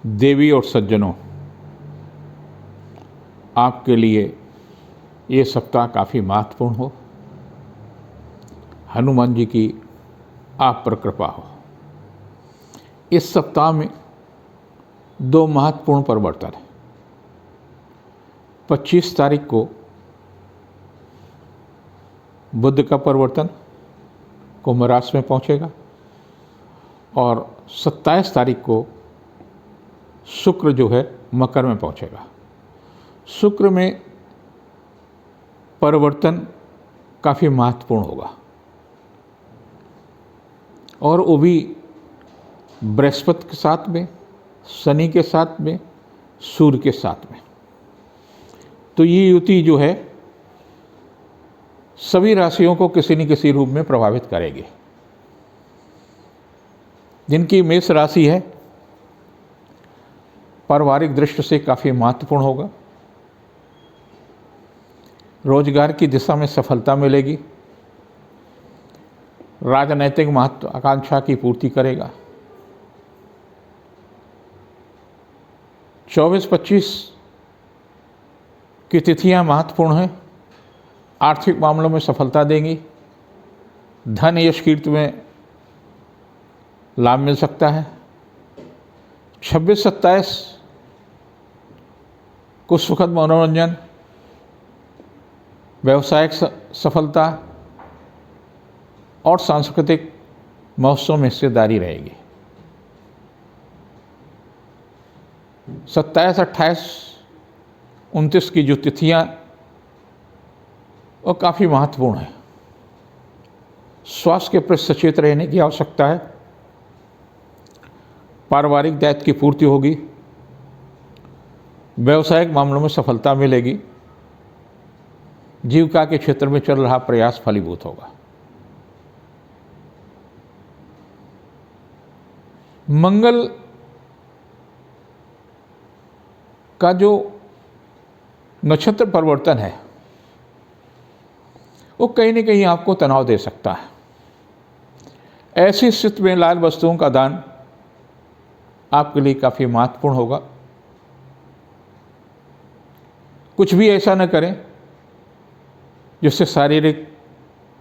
देवी और सज्जनों, आपके लिए ये सप्ताह काफ़ी महत्वपूर्ण हो। हनुमान जी की आप पर कृपा हो। इस सप्ताह में दो महत्वपूर्ण परिवर्तन हैं। 25 तारीख को बुध का परिवर्तन कुंभ राशि में पहुंचेगा और 27 तारीख को शुक्र जो है मकर में पहुंचेगा। शुक्र में परिवर्तन काफ़ी महत्वपूर्ण होगा और वो भी बृहस्पति के साथ में, शनि के साथ में, सूर्य के साथ में। तो ये युति जो है सभी राशियों को किसी न किसी रूप में प्रभावित करेगी। जिनकी मेष राशि है, पारिवारिक दृष्टि से काफ़ी महत्वपूर्ण होगा। रोजगार की दिशा में सफलता मिलेगी। राजनैतिक महत्वाकांक्षा की पूर्ति करेगा। 24-25 की तिथियां महत्वपूर्ण हैं। आर्थिक मामलों में सफलता देंगी। धन यश कीर्ति में लाभ मिल सकता है। 26-27 को सुखद मनोरंजन, व्यावसायिक सफलता और सांस्कृतिक महोत्सव में हिस्सेदारी रहेगी। 27, 28, 29 की जो तिथियां वो काफ़ी महत्वपूर्ण है। स्वास्थ्य के प्रति सचेत रहने की आवश्यकता है। पारिवारिक दायित्व की पूर्ति होगी। व्यावसायिक मामलों में सफलता मिलेगी। जीविका के क्षेत्र में चल रहा प्रयास फलीभूत होगा। मंगल का जो नक्षत्र परिवर्तन है वो कहीं न कहीं आपको तनाव दे सकता है। ऐसी स्थिति में लाल वस्तुओं का दान आपके लिए काफ़ी महत्वपूर्ण होगा। कुछ भी ऐसा न करें जिससे शारीरिक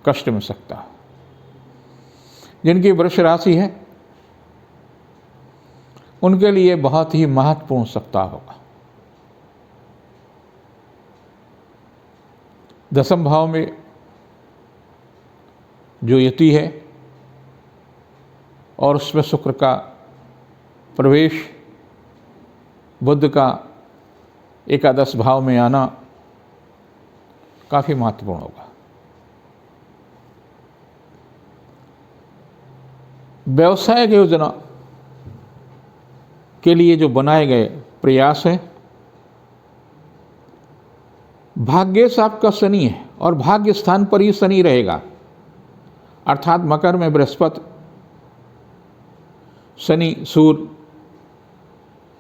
कष्ट मिल सकता है। जिनकी वृष राशि है उनके लिए बहुत ही महत्वपूर्ण सप्ताह होगा। 10वें भाव में जो युति है और उसमें शुक्र का प्रवेश, बुध का एकादश भाव में आना काफ़ी महत्वपूर्ण होगा। व्यवसायिक योजना के लिए जो बनाए गए प्रयास है, भाग्येश आपका शनि है और भाग्य स्थान पर ही शनि रहेगा। अर्थात मकर में बृहस्पति, शनि, सूर्य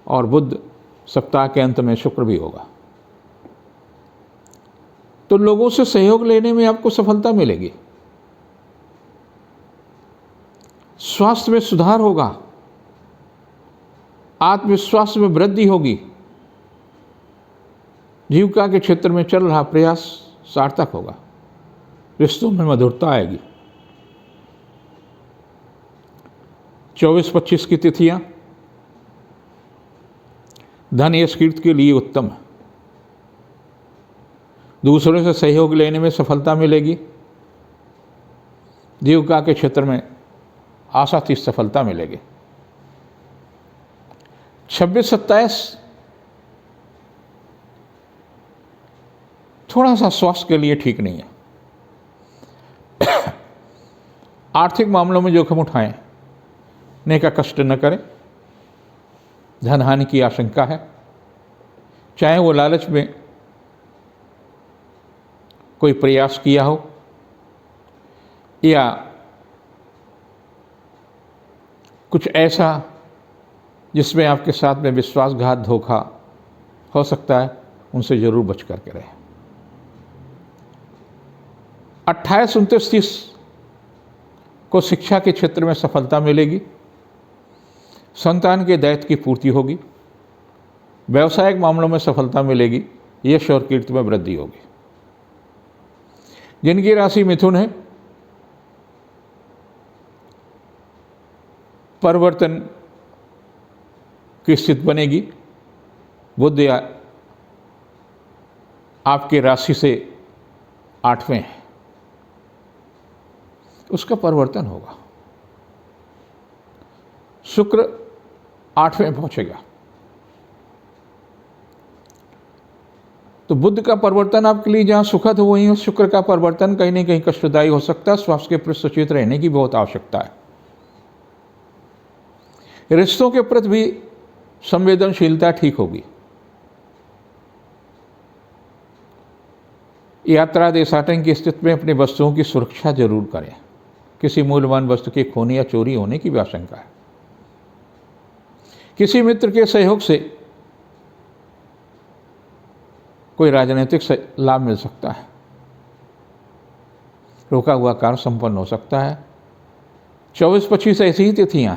और बुध, सप्ताह के अंत में शुक्र भी होगा। तो लोगों से सहयोग लेने में आपको सफलता मिलेगी। स्वास्थ्य में सुधार होगा। आत्मविश्वास में वृद्धि होगी। जीविका के क्षेत्र में चल रहा प्रयास सार्थक होगा। रिश्तों में मधुरता आएगी। 24-25 की तिथियां धन यश कीर्ति के लिए उत्तम है। दूसरों से सहयोग लेने में सफलता मिलेगी। जीविका के क्षेत्र में आशातीत सफलता मिलेगी। 26-27 थोड़ा सा स्वास्थ्य के लिए ठीक नहीं है। आर्थिक मामलों में जोखिम उठाएं, ने का कष्ट न करें। धन हानि की आशंका है। चाहे वो लालच में कोई प्रयास किया हो या कुछ ऐसा जिसमें आपके साथ में विश्वासघात, धोखा हो सकता है, उनसे जरूर बच करके रहें। 28, 29, 30 को शिक्षा के क्षेत्र में सफलता मिलेगी। संतान के दायित्व की पूर्ति होगी, व्यवसायिक मामलों में सफलता मिलेगी, यश और कीर्ति में वृद्धि होगी। जिनकी राशि मिथुन है, परिवर्तन की स्थिति बनेगी। बुध आपकी राशि से 8वें है, उसका परिवर्तन होगा। शुक्र 8वें पहुंचेगा, तो बुध का परिवर्तन आपके लिए जहां सुखद हो वहीं शुक्र का परिवर्तन कहीं न कहीं कष्टदायी हो सकता है। स्वास्थ्य के प्रति सचेत रहने की बहुत आवश्यकता है। रिश्तों के प्रति भी संवेदनशीलता ठीक होगी। यात्रा देशाटन की स्थिति में अपनी वस्तुओं की सुरक्षा जरूर करें। किसी मूल्यवान वस्तु के खोने या चोरी होने की भी आशंका है। किसी मित्र के सहयोग से कोई राजनीतिक लाभ मिल सकता है। रोका हुआ कार्य संपन्न हो सकता है। 24-25 ऐसी ही तिथियां।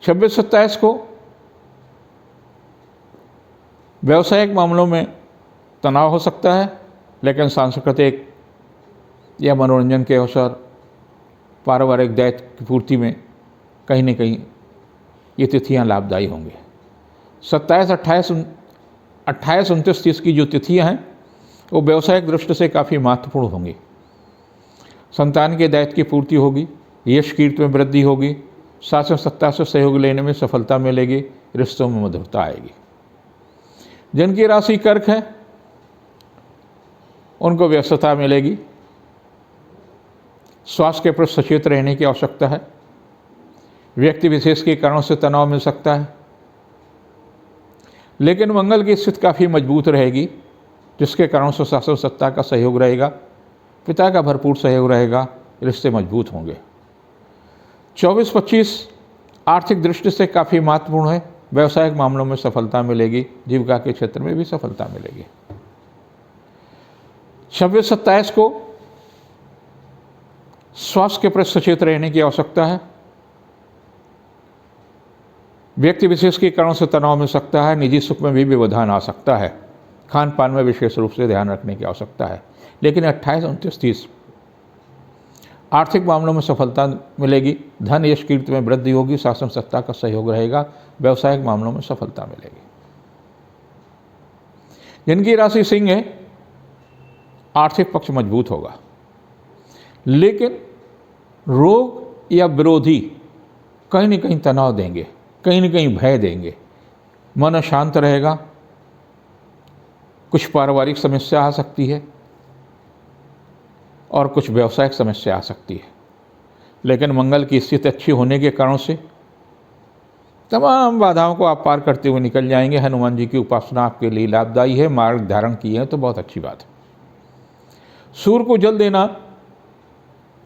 26-27 को व्यवसायिक मामलों में तनाव हो सकता है, लेकिन सांस्कृतिक या मनोरंजन के अवसर, पारिवारिक दायित्व की पूर्ति में कहीं न कहीं ये तिथियां लाभदायी होंगी। 27, 28, 29, 30 की जो तिथियां हैं वो व्यवसायिक दृष्टि से काफ़ी महत्वपूर्ण होंगी। संतान के दायित्व की पूर्ति होगी, यश कीर्ति में वृद्धि होगी, शासन सत्ता से सहयोग लेने में सफलता मिलेगी, रिश्तों में मधुरता आएगी। जिनकी राशि कर्क है उनको व्यस्तता मिलेगी। स्वास्थ्य के प्रति सचेत रहने की आवश्यकता है। व्यक्ति विशेष के कारणों से तनाव मिल सकता है, लेकिन मंगल की स्थिति काफ़ी मजबूत रहेगी, जिसके कारण से शासन सत्ता का सहयोग रहेगा, पिता का भरपूर सहयोग रहेगा, रिश्ते मजबूत होंगे। 24-25 आर्थिक दृष्टि से काफ़ी महत्वपूर्ण है। व्यवसायिक मामलों में सफलता मिलेगी, जीविका के क्षेत्र में भी सफलता मिलेगी। 26-27 को स्वास्थ्य के प्रति सचेत रहने की आवश्यकता है। व्यक्ति विशेष के कारणों से तनाव मिल सकता है, निजी सुख में भी व्यवधान आ सकता है, खान पान में विशेष रूप से ध्यान रखने की आवश्यकता है। लेकिन 28, 29, 30 आर्थिक मामलों में सफलता मिलेगी, धन यश कीर्ति में वृद्धि होगी, शासन सत्ता का सहयोग रहेगा, व्यवसायिक मामलों में सफलता मिलेगी। जिनकी राशि सिंह है, आर्थिक पक्ष मजबूत होगा, लेकिन रोग या विरोधी कहीं न कहीं तनाव देंगे, कहीं न कहीं भय देंगे। मन शांत रहेगा, कुछ पारिवारिक समस्या आ सकती है और कुछ व्यावसायिक समस्या आ सकती है, लेकिन मंगल की स्थिति अच्छी होने के कारण से तमाम बाधाओं को आप पार करते हुए निकल जाएंगे। हनुमान जी की उपासना आपके लिए लाभदायी है। मार्ग धारण किए हैं तो बहुत अच्छी बात है। सूर्य को जल देना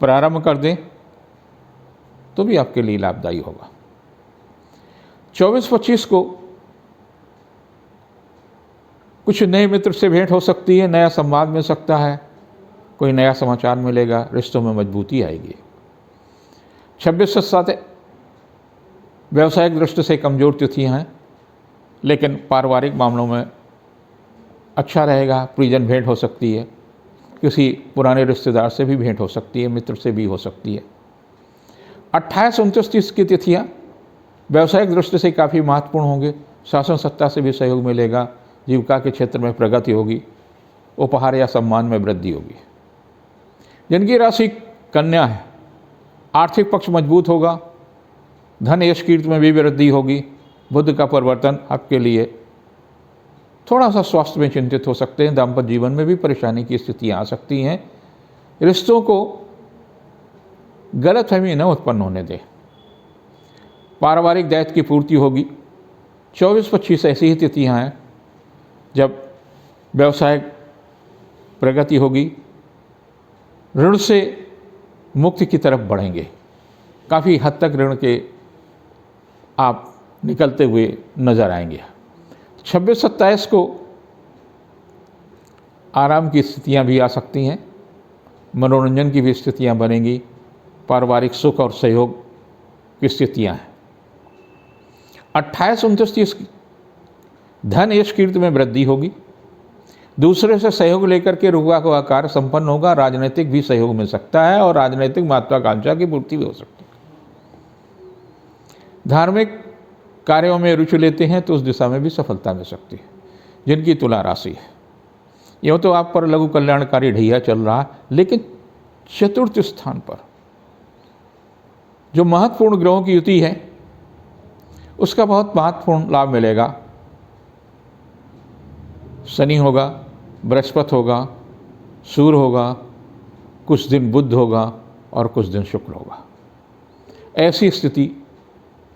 प्रारंभ कर दें तो भी आपके लिए लाभदायी होगा। 24-25 को कुछ नए मित्र से भेंट हो सकती है, नया संवाद मिल सकता है, कोई नया समाचार मिलेगा, रिश्तों में मजबूती आएगी। 26-27 व्यावसायिक दृष्टि से कमज़ोर तिथियां हैं, लेकिन पारिवारिक मामलों में अच्छा रहेगा। प्रियजन भेंट हो सकती है, किसी पुराने रिश्तेदार से भी भेंट हो सकती है, मित्र से भी हो सकती है। 28, 29, 30 की तिथियां व्यावसायिक दृष्टि से काफ़ी महत्वपूर्ण होंगे। शासन सत्ता से भी सहयोग मिलेगा, जीविका के क्षेत्र में प्रगति होगी, उपहार या सम्मान में वृद्धि होगी। जिनकी राशि कन्या है, आर्थिक पक्ष मजबूत होगा, धन यश कीर्ति में भी वृद्धि होगी। बुध का परिवर्तन आपके लिए थोड़ा सा स्वास्थ्य में चिंतित हो सकते हैं, दाम्पत्य जीवन में भी परेशानी की स्थितियाँ आ सकती हैं। रिश्तों को गलतफहमी न उत्पन्न होने दें। पारिवारिक दायित्व की पूर्ति होगी। 24-25 ऐसी ही तिथियां हैं जब व्यवसायिक प्रगति होगी, ऋण से मुक्ति की तरफ बढ़ेंगे। काफ़ी हद तक ऋण के आप निकलते हुए नजर आएंगे। 26-27 को आराम की स्थितियां भी आ सकती हैं, मनोरंजन की भी स्थितियां बनेंगी, पारिवारिक सुख और सहयोग की स्थितियाँ हैं। 28-29-30 की धन यश कीर्ति में वृद्धि होगी, दूसरे से सहयोग लेकर के रुका हुआ कार्य संपन्न होगा, राजनीतिक भी सहयोग मिल सकता है और राजनीतिक महत्वाकांक्षा की पूर्ति भी हो सकती है। धार्मिक कार्यों में रुचि लेते हैं तो उस दिशा में भी सफलता मिल सकती है। जिनकी तुला राशि है, यूँ तो आप पर लघु कल्याणकारी ढैया चल रहा है, लेकिन चतुर्थ स्थान पर जो महत्वपूर्ण ग्रहों की युति है उसका बहुत महत्वपूर्ण लाभ मिलेगा। शनि होगा, बृहस्पति होगा, सूर्य होगा, कुछ दिन बुध होगा और कुछ दिन शुक्र होगा। ऐसी स्थिति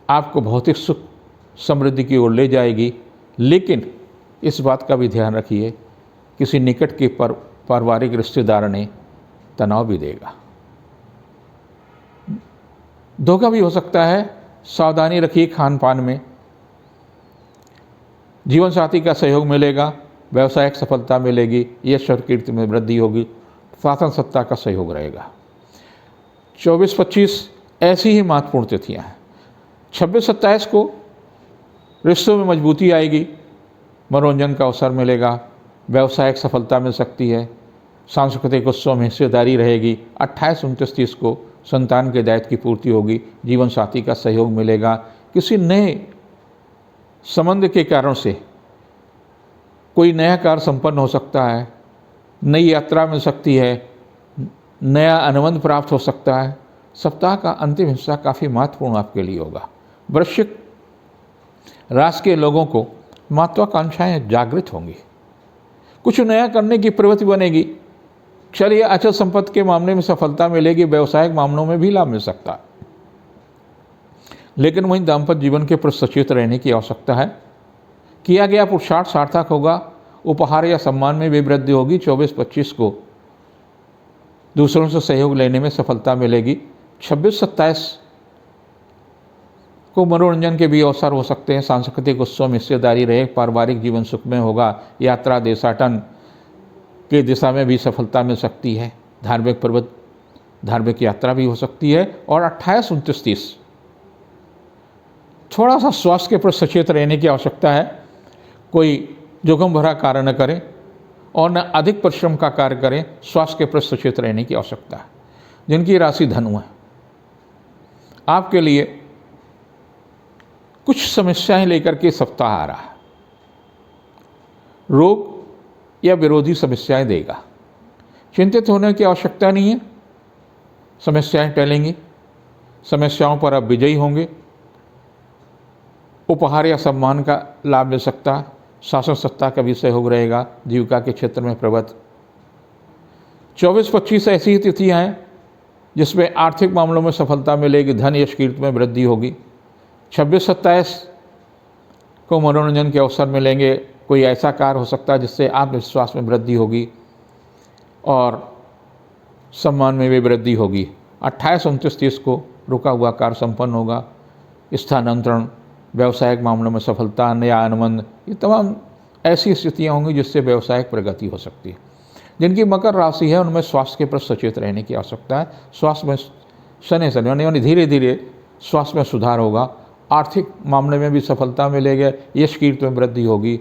आपको भौतिक सुख समृद्धि की ओर ले जाएगी, लेकिन इस बात का भी ध्यान रखिए किसी निकट के पारिवारिक रिश्तेदार ने तनाव भी देगा, धोखा भी हो सकता है। सावधानी रखिए खान पान में। जीवन साथी का सहयोग मिलेगा, व्यवसायिक सफलता मिलेगी, यश और कीर्ति में वृद्धि होगी, शासन सत्ता का सहयोग रहेगा। 24-25 ऐसी ही महत्वपूर्ण तिथियाँ हैं। 26-27 को रिश्तों में मजबूती आएगी, मनोरंजन का अवसर मिलेगा, व्यवसायिक सफलता मिल सकती है, सांस्कृतिक उत्सव में हिस्सेदारी रहेगी। 28-29-30 को संतान के दायित्व की पूर्ति होगी, जीवन साथी का सहयोग मिलेगा, किसी नए संबंध के कारण से कोई नया कार्य संपन्न हो सकता है, नई यात्रा मिल सकती है, नया अनुबंध प्राप्त हो सकता है। सप्ताह का अंतिम हिस्सा काफ़ी महत्वपूर्ण आपके लिए होगा। वृश्चिक राशि के लोगों को महत्वाकांक्षाएं जागृत होंगी, कुछ नया करने की प्रवृत्ति बनेगी। चलिए, अचल संपत्ति के मामले में सफलता मिलेगी, व्यवसायिक मामलों में भी लाभ मिल सकता है, लेकिन वहीं दाम्पत्य जीवन के प्रति सचेत रहने की आवश्यकता है। किया गया पुरुषार्थ सार्थक होगा, उपहार या सम्मान में भी वृद्धि होगी। 24-25 को दूसरों से सहयोग लेने में सफलता मिलेगी। 26-27 को मनोरंजन के भी अवसर हो सकते हैं, सांस्कृतिक उत्सव में हिस्सेदारी रहे, पारिवारिक जीवन सुखमय होगा, यात्रा देशाटन के दिशा में भी सफलता मिल सकती है, धार्मिक यात्रा भी हो सकती है। और 28-29-30 थोड़ा सा स्वास्थ्य के प्रति सचेत रहने की आवश्यकता है। कोई जोखिम भरा कार्य न करें और न अधिक परिश्रम का कार्य करें, स्वास्थ्य के प्रति सचेत रहने की आवश्यकता है। जिनकी राशि धनु है, आपके लिए कुछ समस्याएं लेकर के सप्ताह आ रहा है, रोग या विरोधी समस्याएं देगा। चिंतित होने की आवश्यकता नहीं है, समस्याएं टलेंगी, समस्याओं पर आप विजयी होंगे, उपहार या सम्मान का लाभ मिल सकता है, शासन सत्ता का भी सहयोग रहेगा, जीविका के क्षेत्र में प्रगति। 24-25 ऐसी ही तिथियां हैं जिसमें आर्थिक मामलों में सफलता मिलेगी, धन यश कीर्ति में वृद्धि होगी। 26-27 को मनोरंजन के अवसर मिलेंगे, कोई ऐसा कार्य हो सकता है जिससे आत्मविश्वास में वृद्धि होगी और सम्मान में भी वृद्धि होगी। 28-29-30 को रुका हुआ कार्य संपन्न होगा, स्थानांतरण, व्यावसायिक मामलों में सफलता, नया अनुबंध, ये तमाम ऐसी स्थितियाँ होंगी जिससे व्यावसायिक प्रगति हो सकती है। जिनकी मकर राशि है उनमें स्वास्थ्य के प्रति सचेत रहने की आवश्यकता है। स्वास्थ्य में शनि यानी धीरे धीरे स्वास्थ्य में सुधार होगा, आर्थिक मामले में भी सफलता मिलेगी, यश कीर्ति में वृद्धि होगी,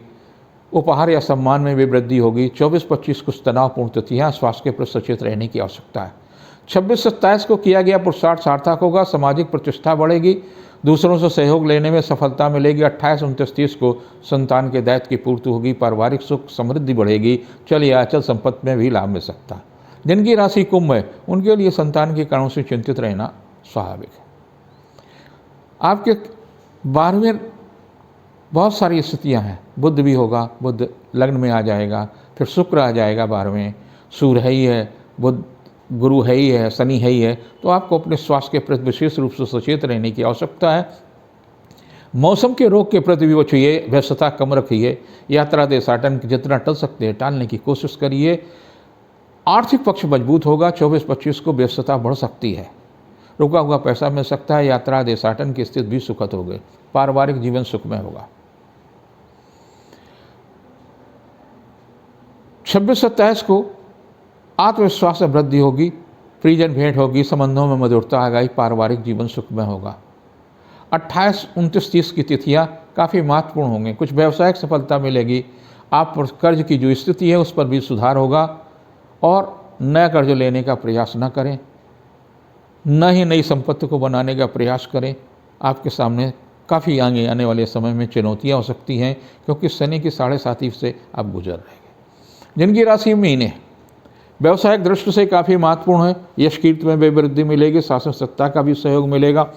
उपहार या सम्मान में भी वृद्धि होगी। 24-25 कुछ तनावपूर्ण तिथियाँ, स्वास्थ्य के प्रति सचेत रहने की आवश्यकता है। 26-27 को किया गया पुरुषार्थ सार्थक होगा, सामाजिक प्रतिष्ठा बढ़ेगी, दूसरों से सहयोग लेने में सफलता मिलेगी। 28-29-30 को संतान के दायित्व की पूर्ति होगी, पारिवारिक सुख समृद्धि बढ़ेगी, चलिए अचल संपत्ति में भी लाभ मिल सकता है। जिनकी राशि कुंभ है उनके लिए संतान के कारणों से चिंतित रहना स्वाभाविक है। आपके 12वें बहुत सारी स्थितियां हैं, बुध भी होगा, बुध लग्न में आ जाएगा, फिर शुक्र आ जाएगा 12वें, सूर्य है ही है, बुध गुरु है ही है, शनि है ही है, तो आपको अपने स्वास्थ्य के प्रति विशेष रूप से सचेत रहने की आवश्यकता है। मौसम के रोग के प्रति भी बचिए, व्यस्तता कम रखिए, यात्रा देशाटन जितना टल सकते हैं टालने की कोशिश करिए। आर्थिक पक्ष मजबूत होगा। 24-25 को व्यस्तता बढ़ सकती है, रुका हुआ पैसा मिल सकता है, यात्रा देशाटन की स्थिति भी सुखद होगी, पारिवारिक जीवन सुखमय होगा। 26-27 को आत्मविश्वास में वृद्धि होगी, प्रियजन भेंट होगी, संबंधों में मधुरता आ गई, पारिवारिक जीवन सुखमय होगा। 28, 29, 30 की तिथियां काफ़ी महत्वपूर्ण होंगी। कुछ व्यावसायिक सफलता मिलेगी। आप पर कर्ज की जो स्थिति है उस पर भी सुधार होगा और नया कर्ज लेने का प्रयास न करें, न ही नई संपत्ति को बनाने का प्रयास करें। आपके सामने काफ़ी आगे आने वाले समय में चुनौतियाँ हो सकती हैं, क्योंकि शनि की 7.5 से आप गुजर रहेंगे। जिनकी राशि मीन है, व्यावसायिक दृष्टि से काफ़ी महत्वपूर्ण है। यश कीर्ति में भी वृद्धि मिलेगी, शासन सत्ता का भी सहयोग मिलेगा,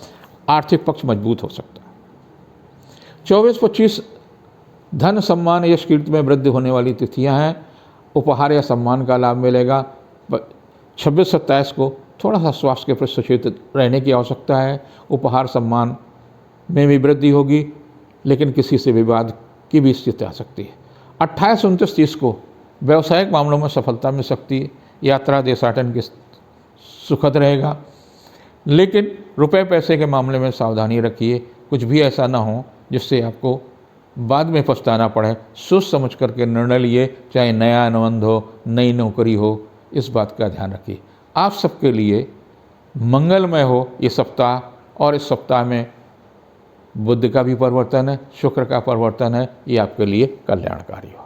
आर्थिक पक्ष मजबूत हो सकता है। 24-25 धन सम्मान यश कीर्ति में वृद्धि होने वाली तिथियां हैं। उपहार या सम्मान का लाभ मिलेगा। 26-27 को थोड़ा सा स्वास्थ्य के प्रति सचेत रहने की आवश्यकता है। उपहार सम्मान में भी वृद्धि होगी, लेकिन किसी से विवाद की भी स्थिति आ सकती है। 28, 29, 30 को व्यावसायिक मामलों में सफलता मिल सकती है। यात्रा देशाटन की सुखद रहेगा, लेकिन रुपए पैसे के मामले में सावधानी रखिए। कुछ भी ऐसा ना हो जिससे आपको बाद में पछताना पड़े। सोच समझ करके निर्णय लिए, चाहे नया अनुबंध हो, नई नौकरी हो, इस बात का ध्यान रखिए। आप सबके लिए मंगलमय हो ये सप्ताह, और इस सप्ताह में बुध का भी परिवर्तन है, शुक्र का परिवर्तन है, ये आपके लिए कल्याणकारी हो।